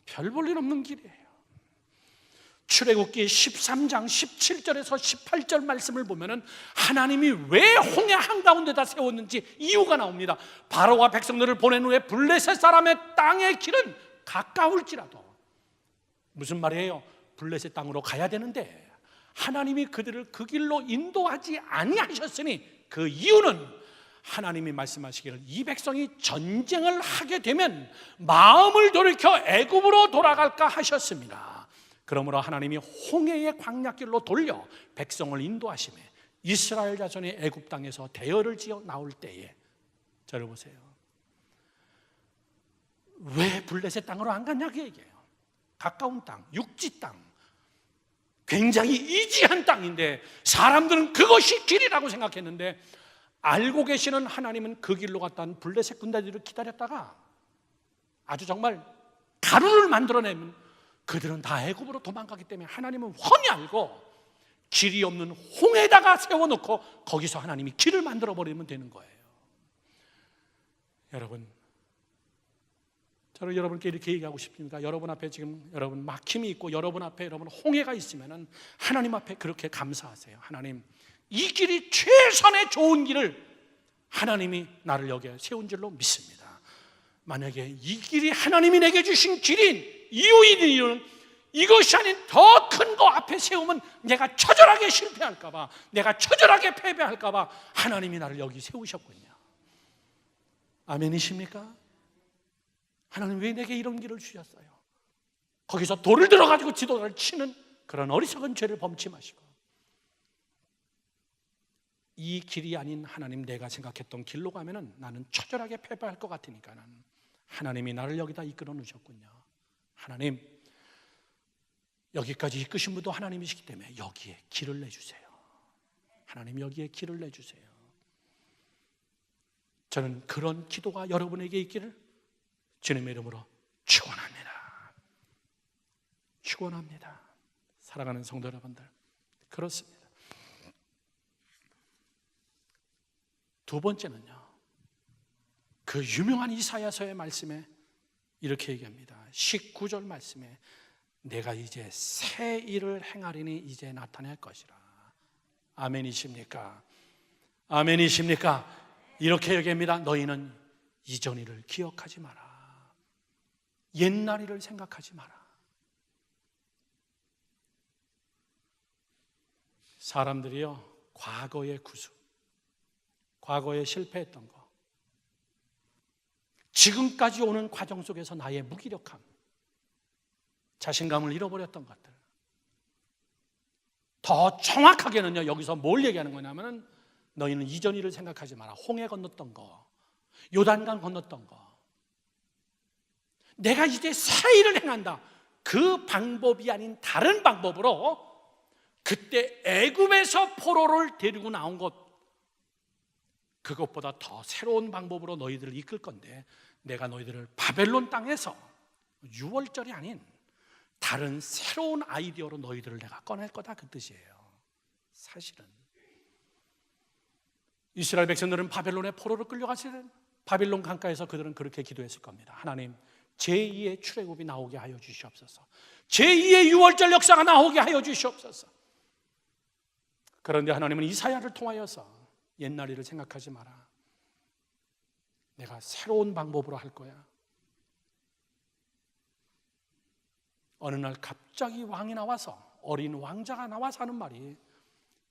[SPEAKER 1] 별 볼 일 없는 길이에요. 출애굽기 13장 17절에서 18절 말씀을 보면은 하나님이 왜 홍해 한가운데다 세웠는지 이유가 나옵니다. 바로와 백성들을 보낸 후에 블레셋 사람의 땅의 길은 가까울지라도, 무슨 말이에요? 블레셋 땅으로 가야 되는데 하나님이 그들을 그 길로 인도하지 아니하셨으니, 그 이유는 하나님이 말씀하시기를 이 백성이 전쟁을 하게 되면 마음을 돌이켜 애굽으로 돌아갈까 하셨습니다. 그러므로 하나님이 홍해의 광야길로 돌려 백성을 인도하시며 이스라엘 자손이 애굽 땅에서 대열을 지어 나올 때에, 저를 보세요. 왜 블레셋 땅으로 안 갔냐고 얘기해요. 가까운 땅, 육지 땅, 굉장히 이지한 땅인데 사람들은 그것이 길이라고 생각했는데, 알고 계시는 하나님은 그 길로 갔다는 블레셋 군대들을 기다렸다가 아주 정말 가루를 만들어내면 그들은 다 애굽으로 도망가기 때문에 하나님은 훤히 알고 길이 없는 홍해에다가 세워놓고 거기서 하나님이 길을 만들어버리면 되는 거예요. 여러분, 저는 여러분께 이렇게 얘기하고 싶습니다. 여러분 앞에 지금 여러분 막힘이 있고 여러분 앞에 여러분 홍해가 있으면 하나님 앞에 그렇게 감사하세요. 하나님, 이 길이 최선의 좋은 길을 하나님이 나를 여기에 세운 줄로 믿습니다. 만약에 이 길이 하나님이 내게 주신 길인 이유는 이것이 아닌 더 큰 거 앞에 세우면 내가 처절하게 실패할까 봐, 내가 처절하게 패배할까 봐 하나님이 나를 여기 세우셨군요. 아멘이십니까? 하나님 왜 내게 이런 길을 주셨어요? 거기서 돌을 들어가지고 지도자를 치는 그런 어리석은 죄를 범치 마시고, 이 길이 아닌 하나님 내가 생각했던 길로 가면은 나는 처절하게 패배할 것 같으니까 하나님이 나를 여기다 이끌어 놓으셨군요. 하나님, 여기까지 이끄신 분도 하나님이시기 때문에 여기에 길을 내주세요. 하나님, 여기에 길을 내주세요. 저는 그런 기도가 여러분에게 있기를 주님의 이름으로 축원합니다. 축원합니다. 사랑하는 성도 여러분들, 그렇습니다. 두 번째는요, 그 유명한 이사야서의 말씀에 이렇게 얘기합니다. 19절 말씀에 내가 이제 새 일을 행하리니 이제 나타낼 것이라. 아멘이십니까? 아멘이십니까? 이렇게 얘기합니다. 너희는 이전 일을 기억하지 마라. 옛날 일을 생각하지 마라. 사람들이요, 과거의 구수, 과거에 실패했던 거, 지금까지 오는 과정 속에서 나의 무기력함, 자신감을 잃어버렸던 것들, 더 정확하게는요, 여기서 뭘 얘기하는 거냐면 너희는 이전 일을 생각하지 마라. 홍해 건넜던 거, 요단강 건넜던 거, 내가 이제 새 일을 행한다. 그 방법이 아닌 다른 방법으로 그때 애굽에서 포로를 데리고 나온 것, 그것보다 더 새로운 방법으로 너희들을 이끌 건데 내가 너희들을 바벨론 땅에서 6월절이 아닌 다른 새로운 아이디어로 너희들을 내가 꺼낼 거다, 그 뜻이에요. 사실은 이스라엘 백성들은 바벨론의 포로로 끌려갔을 때 바벨론 강가에서 그들은 그렇게 기도했을 겁니다. 하나님, 제2의 출애굽이 나오게 하여 주시옵소서. 제2의 유월절 역사가 나오게 하여 주시옵소서. 그런데 하나님은 이사야를 통하여서 옛날 일을 생각하지 마라. 내가 새로운 방법으로 할 거야. 어느 날 갑자기 왕이 나와서, 어린 왕자가 나와서 하는 말이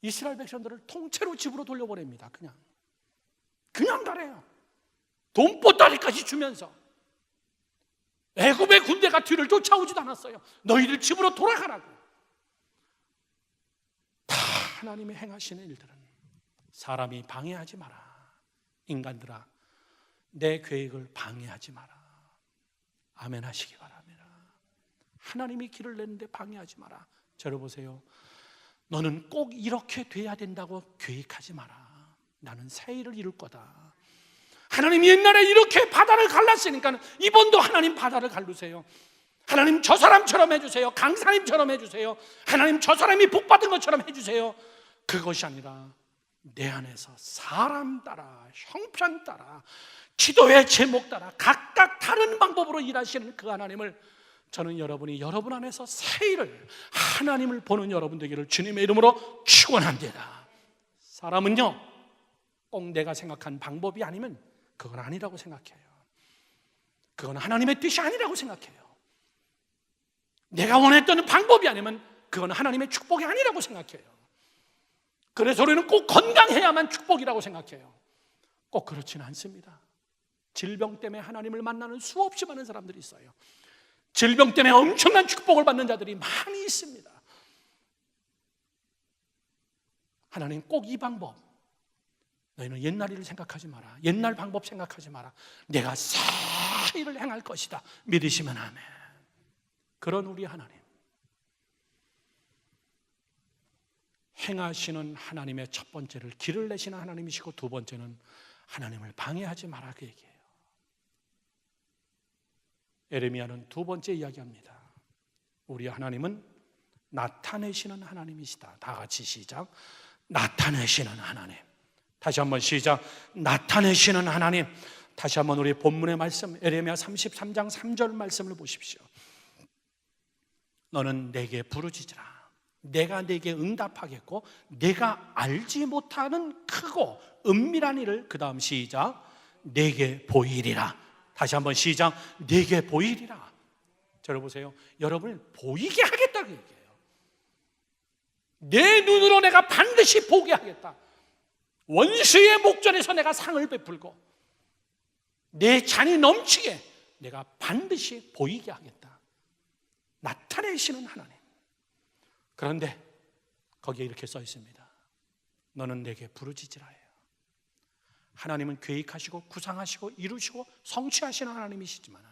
[SPEAKER 1] 이스라엘 백성들을 통째로 집으로 돌려보냅니다. 그냥 가래요. 돈보따리까지 주면서. 애굽의 군대가 뒤를 쫓아오지도 않았어요. 너희들 집으로 돌아가라고. 다 하나님이 행하시는 일들은 사람이 방해하지 마라. 인간들아, 내 계획을 방해하지 마라. 아멘 하시기 바랍니다. 하나님이 길을 내는데 방해하지 마라. 저를 보세요. 너는 꼭 이렇게 돼야 된다고 계획하지 마라. 나는 새 일을 이룰 거다. 하나님이 옛날에 이렇게 바다를 갈랐으니까 이번도 하나님 바다를 갈르세요. 하나님 저 사람처럼 해주세요. 강사님처럼 해주세요. 하나님 저 사람이 복받은 것처럼 해주세요. 그것이 아니라 내 안에서 사람 따라, 형편 따라, 기도의 제목 따라 각각 다른 방법으로 일하시는 그 하나님을, 저는 여러분이 여러분 안에서 새 일을, 하나님을 보는 여러분 되기를 주님의 이름으로 축원합니다. 사람은요, 꼭 내가 생각한 방법이 아니면 그건 아니라고 생각해요. 그건 하나님의 뜻이 아니라고 생각해요. 내가 원했던 방법이 아니면 그건 하나님의 축복이 아니라고 생각해요. 그래서 우리는 꼭 건강해야만 축복이라고 생각해요. 꼭 그렇지는 않습니다. 질병 때문에 하나님을 만나는 수없이 많은 사람들이 있어요. 질병 때문에 엄청난 축복을 받는 자들이 많이 있습니다. 하나님 꼭 이 방법, 너희는 옛날 일을 생각하지 마라. 옛날 방법 생각하지 마라. 내가 새 일을 행할 것이다. 믿으시면 아멘. 그런 우리 하나님, 행하시는 하나님의 첫 번째를 길을 내시는 하나님이시고, 두 번째는 하나님을 방해하지 마라, 그 얘기예요. 에레미야는 두 번째 이야기합니다. 우리 하나님은 나타내시는 하나님이시다. 다 같이 시작. 나타내시는 하나님. 다시 한번 시작. 나타내시는 하나님. 다시 한번 우리 본문의 말씀, 에레미야 33장 3절 말씀을 보십시오. 너는 내게 부르짖으라. 내가 내게 응답하겠고, 내가 알지 못하는 크고 은밀한 일을, 그 다음 시작, 내게 보이리라. 다시 한번 시작. 내게 보이리라. 저를 보세요. 여러분을 보이게 하겠다고 얘기해요. 내 눈으로 내가 반드시 보게 하겠다. 원수의 목전에서 내가 상을 베풀고 내 잔이 넘치게 내가 반드시 보이게 하겠다. 나타내시는 하나님. 그런데 거기에 이렇게 써 있습니다. 너는 내게 부르짖으라 해요. 하나님은 계획하시고 구상하시고 이루시고 성취하시는 하나님이시지만,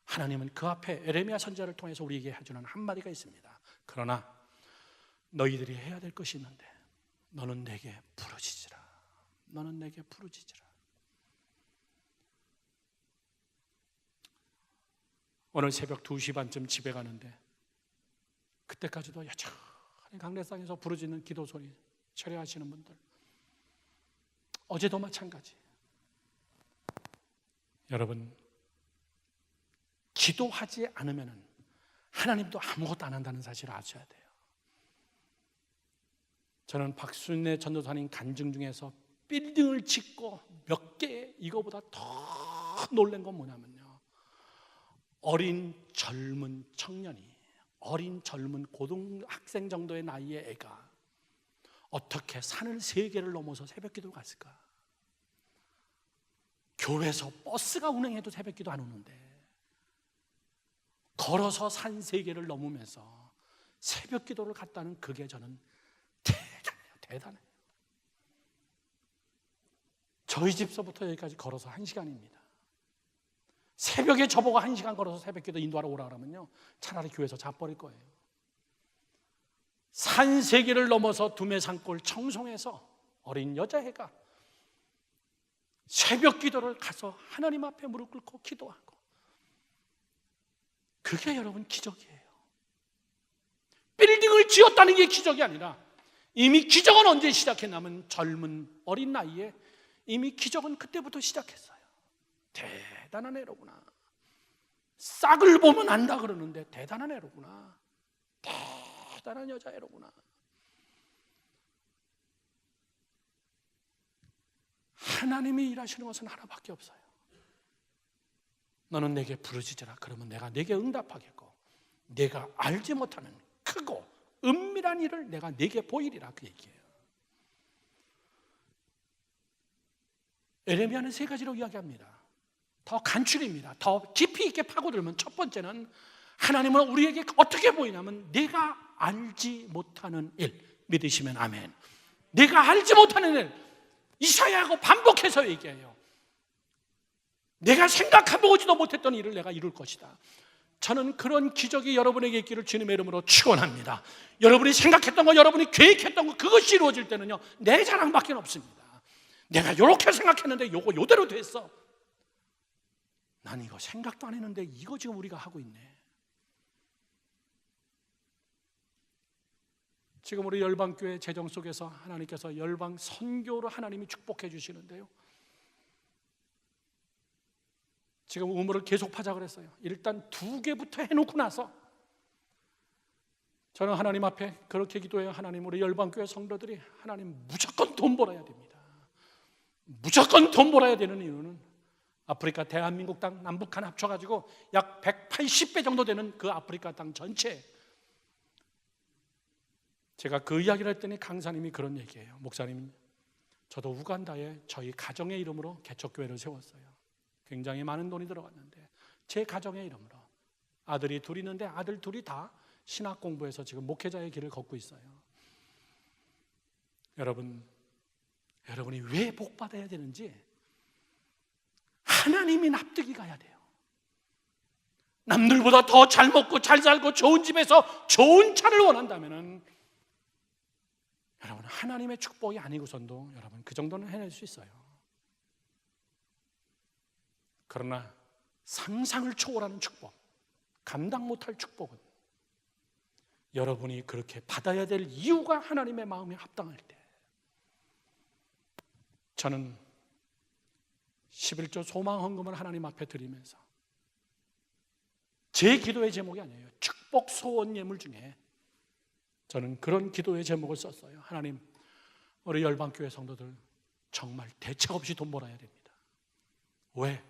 [SPEAKER 1] 하나님은 그 앞에 에레미야 선지자를 통해서 우리에게 해주는 한마디가 있습니다. 그러나 너희들이 해야 될 것이 있는데 너는 내게 부르짖으라. 너는 내게 부르짖으라. 오늘 새벽 2시 반쯤 집에 가는데, 그때까지도 여전히 강례상에서 부르짖는 기도 소리 철회하시는 분들, 어제도 마찬가지. 여러분, 기도하지 않으면 하나님도 아무것도 안 한다는 사실을 아셔야 돼요. 저는 박순례 전도사님 간증 중에서 빌딩을 짓고 몇 개, 이거보다 더 놀란 건 뭐냐면요, 어린 젊은 청년이, 어린 젊은 고등학생 정도의 나이의 애가 어떻게 산을 3개를 넘어서 새벽기도를 갔을까? 교회에서 버스가 운행해도 새벽기도 안 오는데 걸어서 산 3개를 넘으면서 새벽기도를 갔다는 그게 저는 대단해요. 저희 집서부터 여기까지 걸어서 1시간입니다. 새벽에 저보고 1시간 걸어서 새벽기도 인도하러 오라 그러면요, 차라리 교회에서 자버릴 거예요. 산 3개를 넘어서 두메산골 청송에서 어린 여자애가 새벽기도를 가서 하나님 앞에 무릎 꿇고 기도하고, 그게 여러분 기적이에요. 빌딩을 지었다는 게 기적이 아니라, 이미 기적은 언제 시작했냐면 젊은 어린 나이에 이미 기적은 그때부터 시작했어요. 대단한 애로구나. 싹을 보면 안다 그러는데 대단한 애로구나. 대단한 여자애로구나. 하나님이 일하시는 것은 하나밖에 없어요. 너는 내게 부르짖으라. 그러면 내가 내게 응답하겠고, 내가 알지 못하는 크고 은밀한 일을 내가 내게 보이리라. 그 얘기예요. 에레미야는 세 가지로 이야기합니다. 더 간추립니다. 더 깊이 있게 파고들면 첫 번째는 하나님은 우리에게 어떻게 보이냐면 내가 알지 못하는 일. 믿으시면 아멘. 내가 알지 못하는 일. 이사야하고 반복해서 얘기해요. 내가 생각해보지도 못했던 일을 내가 이룰 것이다. 저는 그런 기적이 여러분에게 있기를 주님의 이름으로 축원합니다. 여러분이 생각했던 거, 여러분이 계획했던 거, 그것이 이루어질 때는요, 내 자랑밖에 없습니다. 내가 이렇게 생각했는데 요거 요대로 됐어. 난 이거 생각도 안 했는데 이거 지금 우리가 하고 있네. 지금 우리 열방교회 재정 속에서 하나님께서 열방 선교로 하나님이 축복해 주시는데요, 지금 우물을 계속 파자 그랬어요. 일단 2개부터 해놓고 나서 저는 하나님 앞에 그렇게 기도해요. 하나님, 우리 열방교회 성도들이 하나님 무조건 돈 벌어야 됩니다. 무조건 돈 벌어야 되는 이유는 아프리카 대한민국 땅 남북한 합쳐가지고 약 180배 정도 되는 그 아프리카 땅 전체. 제가 그 이야기를 했더니 강사님이 그런 얘기예요. 목사님, 저도 우간다에 저희 가정의 이름으로 개척교회를 세웠어요. 굉장히 많은 돈이 들어갔는데 제 가정의 이름으로 아들이 둘 있는데 아들 둘이 다 신학 공부해서 지금 목회자의 길을 걷고 있어요. 여러분이 왜 복 받아야 되는지 하나님이 납득이 가야 돼요. 남들보다 더 잘 먹고 잘 살고 좋은 집에서 좋은 차를 원한다면은 여러분, 하나님의 축복이 아니고선도 여러분 그 정도는 해낼 수 있어요. 그러나 상상을 초월하는 축복, 감당 못할 축복은 여러분이 그렇게 받아야 될 이유가 하나님의 마음에 합당할 때, 저는 11조 소망 헌금을 하나님 앞에 드리면서 제 기도의 제목이 아니에요. 축복 소원 예물 중에 저는 그런 기도의 제목을 썼어요. 하나님, 우리 열방교회 성도들 정말 대책 없이 돈 벌어야 됩니다. 왜?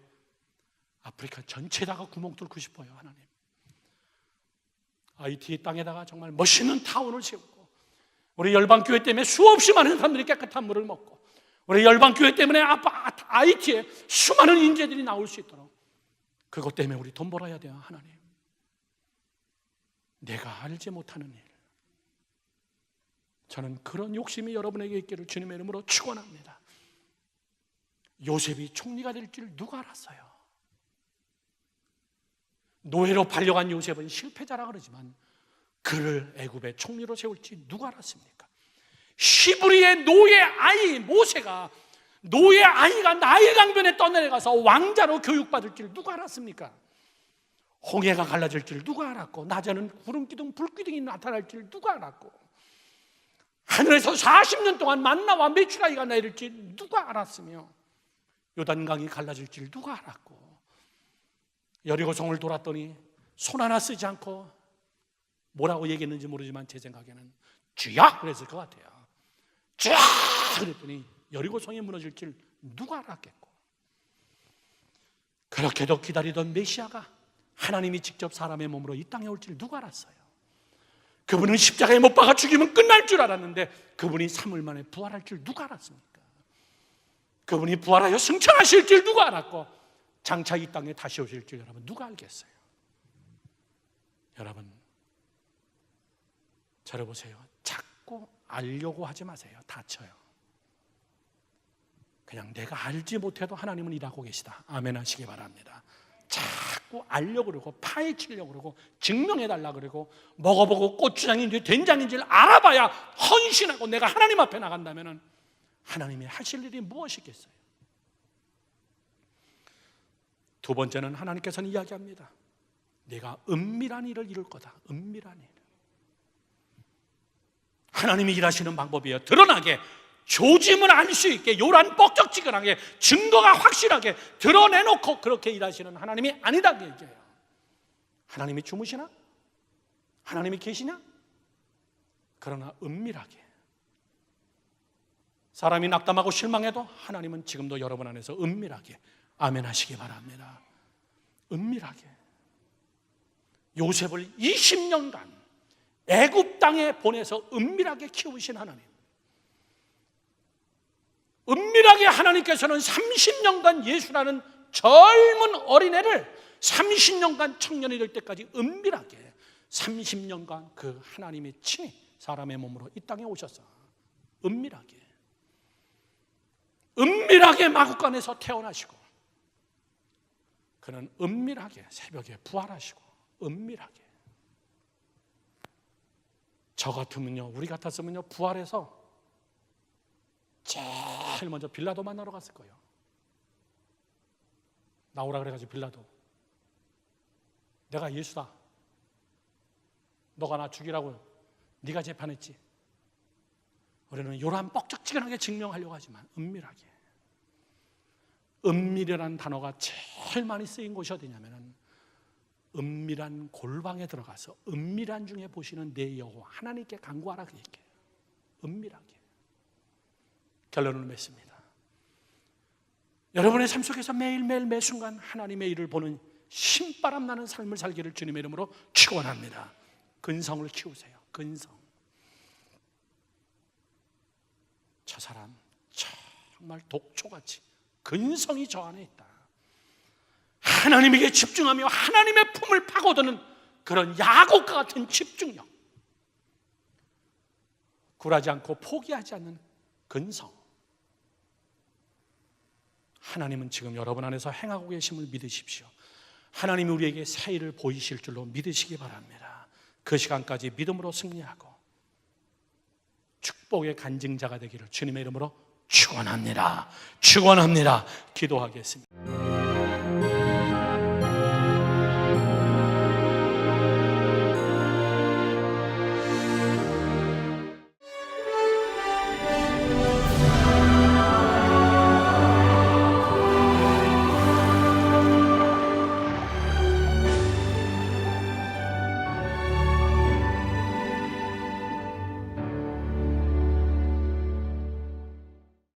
[SPEAKER 1] 아프리카 전체에다가 구멍 뚫고 싶어요. 하나님, IT 땅에다가 정말 멋있는 타운을 세우고, 우리 열방교회 때문에 수없이 많은 사람들이 깨끗한 물을 먹고, 우리 열방교회 때문에 IT에 수많은 인재들이 나올 수 있도록, 그것 때문에 우리 돈 벌어야 돼요. 하나님, 내가 알지 못하는 일, 저는 그런 욕심이 여러분에게 있기를 주님의 이름으로 축원합니다. 요셉이 총리가 될 줄 누가 알았어요? 노예로 팔려간 요셉은 실패자라 그러지만 그를 애굽의 총리로 세울지 누가 알았습니까? 히브리의 노예 아이 모세가, 노예 아이가 나일 강변에 떠내려가서 왕자로 교육받을 줄 누가 알았습니까? 홍해가 갈라질 줄 누가 알았고, 낮에는 구름기둥 불기둥이 나타날 줄 누가 알았고, 하늘에서 40년 동안 만나와 메추라기가 내릴지 누가 알았으며, 요단강이 갈라질 줄 누가 알았고, 여리고성을 돌았더니 손 하나 쓰지 않고 뭐라고 얘기했는지 모르지만 제 생각에는 주야 그랬을 것 같아요. 주야 그랬더니 여리고성이 무너질 줄 누가 알았겠고, 그렇게도 기다리던 메시아가 하나님이 직접 사람의 몸으로 이 땅에 올 줄 누가 알았어요? 그분은 십자가에 못 박아 죽이면 끝날 줄 알았는데 그분이 3일 만에 부활할 줄 누가 알았습니까? 그분이 부활하여 승천하실 줄 누가 알았고, 장차 이 땅에 다시 오실 줄 여러분 누가 알겠어요? 여러분, 저를 보세요. 자꾸 알려고 하지 마세요. 다쳐요. 그냥 내가 알지 못해도 하나님은 일하고 계시다. 아멘 하시기 바랍니다. 자꾸 알려고 그러고 파헤치려고 그러고 증명해달라 그러고 먹어보고 고추장인지 된장인지를 알아봐야 헌신하고 내가 하나님 앞에 나간다면 하나님이 하실 일이 무엇이겠어요? 두 번째는 하나님께서는 이야기합니다. 내가 은밀한 일을 이룰 거다. 은밀한 일. 하나님이 일하시는 방법이에요. 드러나게, 조짐을 알 수 있게, 요란 뻑적지근하게, 증거가 확실하게 드러내놓고 그렇게 일하시는 하나님이 아니다 그 얘기예요. 하나님이 주무시나? 하나님이 계시냐? 그러나 은밀하게, 사람이 낙담하고 실망해도 하나님은 지금도 여러분 안에서 은밀하게 아멘 하시기 바랍니다. 은밀하게. 요셉을 20년간 애굽 땅에 보내서 은밀하게 키우신 하나님, 은밀하게 하나님께서는 30년간 예수라는 젊은 어린애를 30년간 청년이 될 때까지 은밀하게 30년간 그 하나님의 친히 사람의 몸으로 이 땅에 오셔서 은밀하게 마구간에서 태어나시고, 그는 은밀하게 새벽에 부활하시고, 은밀하게. 저 같으면요, 우리 같았으면요, 부활해서 제일 먼저 빌라도 만나러 갔을 거예요. 나오라 그래가지고 빌라도, 내가 예수다, 너가 나 죽이라고 네가 재판했지. 우리는 요란 뻑적지근하게 증명하려고 하지만 은밀하게. 은밀이라는 단어가 제일 많이 쓰인 곳이 어디냐면은 은밀한 골방에 들어가서 은밀한 중에 보시는 내 여호와 하나님께 간구하라, 그 얘기예요. 은밀하게. 결론을 맺습니다. 여러분의 삶 속에서 매일매일 매순간 하나님의 일을 보는 신바람 나는 삶을 살기를 주님의 이름으로 축원합니다. 근성을 키우세요. 근성. 저 사람 정말 독초같이 근성이 저 안에 있다. 하나님에게 집중하며 하나님의 품을 파고드는 그런 야곱과 같은 집중력, 굴하지 않고 포기하지 않는 근성, 하나님은 지금 여러분 안에서 행하고 계심을 믿으십시오. 하나님이 우리에게 새 일을 보이실 줄로 믿으시기 바랍니다. 그 시간까지 믿음으로 승리하고 축복의 간증자가 되기를 주님의 이름으로 축원합니다. 축원합니다. 기도하겠습니다.